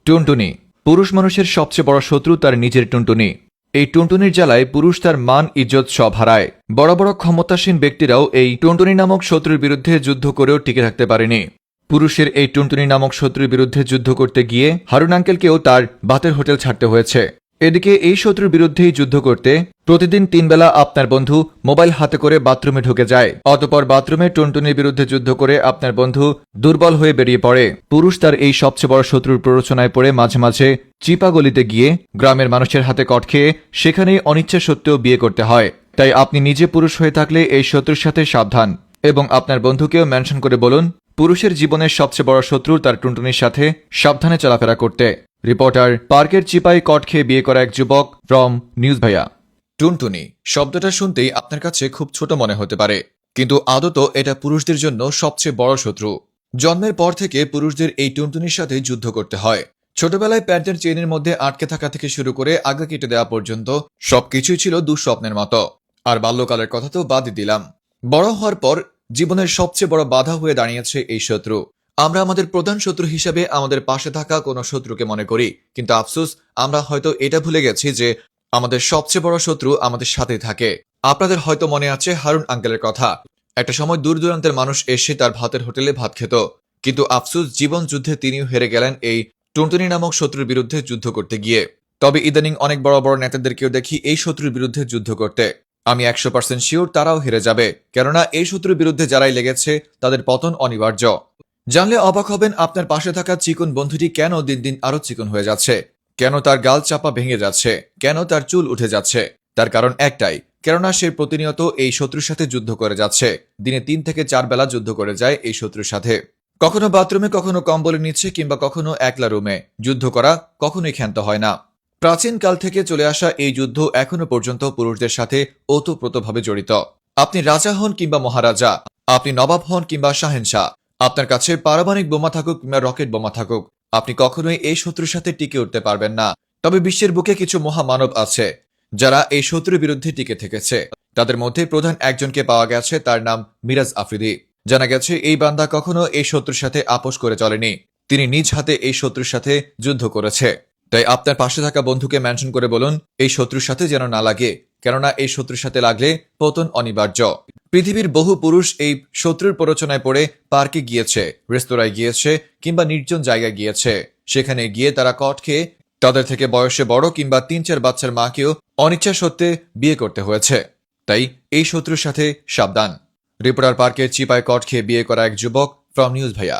টুনটুনি। পুরুষ মানুষের সবচেয়ে বড় শত্রু তার নিজের টুনটুনি। এই টুনটুনির জ্বালায় পুরুষ তার মান ইজ্জত সব হারায়। বড় বড় ক্ষমতাসীন ব্যক্তিরাও এই টুনটুনি নামক শত্রুর বিরুদ্ধে যুদ্ধ করেও টিকে থাকতে পারেনি। পুরুষের এই টুনটুনি নামক শত্রুর বিরুদ্ধে যুদ্ধ করতে গিয়ে হারুন আঙ্কেলকেও তার বাতের হোটেল ছাড়তে হয়েছে। এদিকে এই শত্রুর বিরুদ্ধেই যুদ্ধ করতে প্রতিদিন 3 বেলা আপনার বন্ধু মোবাইল হাতে করে বাথরুমে ঢুকে যায়। অতঃপর বাথরুমে টুনটুনির বিরুদ্ধে যুদ্ধ করে আপনার বন্ধু দুর্বল হয়ে বেরিয়ে পড়ে। পুরুষ তার এই সবচেয়ে বড় শত্রুর প্ররোচনায় পড়ে মাঝে মাঝে চিপা গলিতে গিয়ে গ্রামের মানুষের হাতে কট খেয়ে সেখানেই অনিচ্ছা সত্ত্বেও বিয়ে করতে হয়। তাই আপনি নিজে পুরুষ হয়ে থাকলে এই শত্রুর সাথে সাবধান, এবং আপনার বন্ধুকেও মেনশন করে বলুন পুরুষের জীবনের সবচেয়ে বড় শত্রু তার টুনটুনির সাথে সাবধানে চলাফেরা করতে। রিপোর্টার, পার্কের চিপায় কট খেয়ে বিয়ে করা এক যুবক, ফ্রম নিউজ ভাইয়া। টুনটুনি শব্দটা শুনতেই আপনার কাছে খুব ছোট মনে হতে পারে, কিন্তু আদত এটা পুরুষদের জন্য সবচেয়ে বড় শত্রু। জন্মের পর থেকে পুরুষদের এই টুনটুনির সাথে যুদ্ধ করতে হয়। ছোটবেলায় প্যান্টের চেইনের মধ্যে আটকে থাকা থেকে শুরু করে আগা কেটে দেওয়া পর্যন্ত সবকিছুই ছিল দুঃস্বপ্নের মতো। আর বাল্যকালের কথা তো বাদই দিলাম। বড় হওয়ার পর জীবনের সবচেয়ে বড় বাধা হয়ে দাঁড়িয়েছে এই শত্রু। আমরা আমাদের প্রধান শত্রু হিসেবে আমাদের পাশে থাকা কোনো শত্রুকে মনে করি, কিন্তু আফসোস আমরা হয়তো এটা ভুলে গেছি যে আমাদের সবচেয়ে বড় শত্রু আমাদের সাথেই থাকে। আপনাদের হয়তো মনে আছে হারুন আঙ্কেলের কথা। একটা সময় দূর দূরান্তের মানুষ এসে তার ভাতের হোটেলে ভাত খেত, কিন্তু আফসোস জীবন যুদ্ধে তিনিও হেরে গেলেন এই টুনটুনি নামক শত্রুর বিরুদ্ধে যুদ্ধ করতে গিয়ে। তবে ইদানিং অনেক বড় বড় নেতাদেরকেও দেখি এই শত্রুর বিরুদ্ধে যুদ্ধ করতে। আমি 100% শিওর তারাও হেরে যাবে, কেননা এই শত্রুর বিরুদ্ধে যারাই লেগেছে তাদের পতন অনিবার্য। জানলে অবাক হবেন আপনার পাশে থাকা চিকন বন্ধুটি কেন দিন দিন আরো চিকন হয়ে যাচ্ছে, কেন তার গাল চাপা ভেঙে যাচ্ছে, কেন তার চুল উঠে যাচ্ছে। তার কারণ একটাই, কেননা সে প্রতিনিয়ত এই শত্রুর সাথে যুদ্ধ করে যাচ্ছে। দিনে 3 থেকে 4 বেলা যুদ্ধ করে যায় এই শত্রুর সাথে। কখনো বাথরুমে, কখনো কম্বলের নিচে, কিংবা কখনো একলা রুমে। যুদ্ধ করা কখনোই ক্ষান্ত হয় না। প্রাচীন কাল থেকে চলে আসা এই যুদ্ধ এখনো পর্যন্ত পুরুষদের সাথে ওতপ্রোতভাবে জড়িত। আপনি রাজা হন কিংবা মহারাজা, আপনি নবাব হন কিংবা শাহেনশাহ, আপনার কাছে পারমাণবিক বোমা থাকুক কিংবা রকেট বোমা থাকুক, আপনি কখনোই এই শত্রুর সাথে টিকে উঠতে পারবেন না। তবে বিশ্বের বুকে কিছু মহামানব আছে যারা এই শত্রুর বিরুদ্ধে টিকে থেকেছে। তাদের মধ্যে প্রধান একজনকে পাওয়া গেছে, তার নাম মিরাজ আফ্রিদি। জানা গেছে এই বান্দা কখনো এই শত্রুর সাথে আপোষ করে চলেনি। তিনি নিজ হাতে এই শত্রুর সাথে যুদ্ধ করেছে। তাই আপনার পাশে থাকা বন্ধুকে মেনশন করে বলুন এই শত্রুর সাথে যেন না লাগে, কেননা এই শত্রুর সাথে লাগলে পতন অনিবার্য। পৃথিবীর বহু পুরুষ এই শত্রুর প্ররোচনায় পড়ে পার্কে গিয়েছে, রেস্তোরাঁয় গিয়েছে, কিংবা নির্জন জায়গায় গিয়েছে। সেখানে গিয়ে তারা কট খেয়ে তাদের থেকে বয়সে বড় কিংবা 3-4 বাচ্চার মাকেও অনিচ্ছা সত্ত্বে বিয়ে করতে হয়েছে। তাই এই শত্রুর সাথে সাবধান। রিপোর্টার, পার্কের চিপায় কট খেয়ে বিয়ে করা এক যুবক, ফ্রম নিউজ ভাইয়া।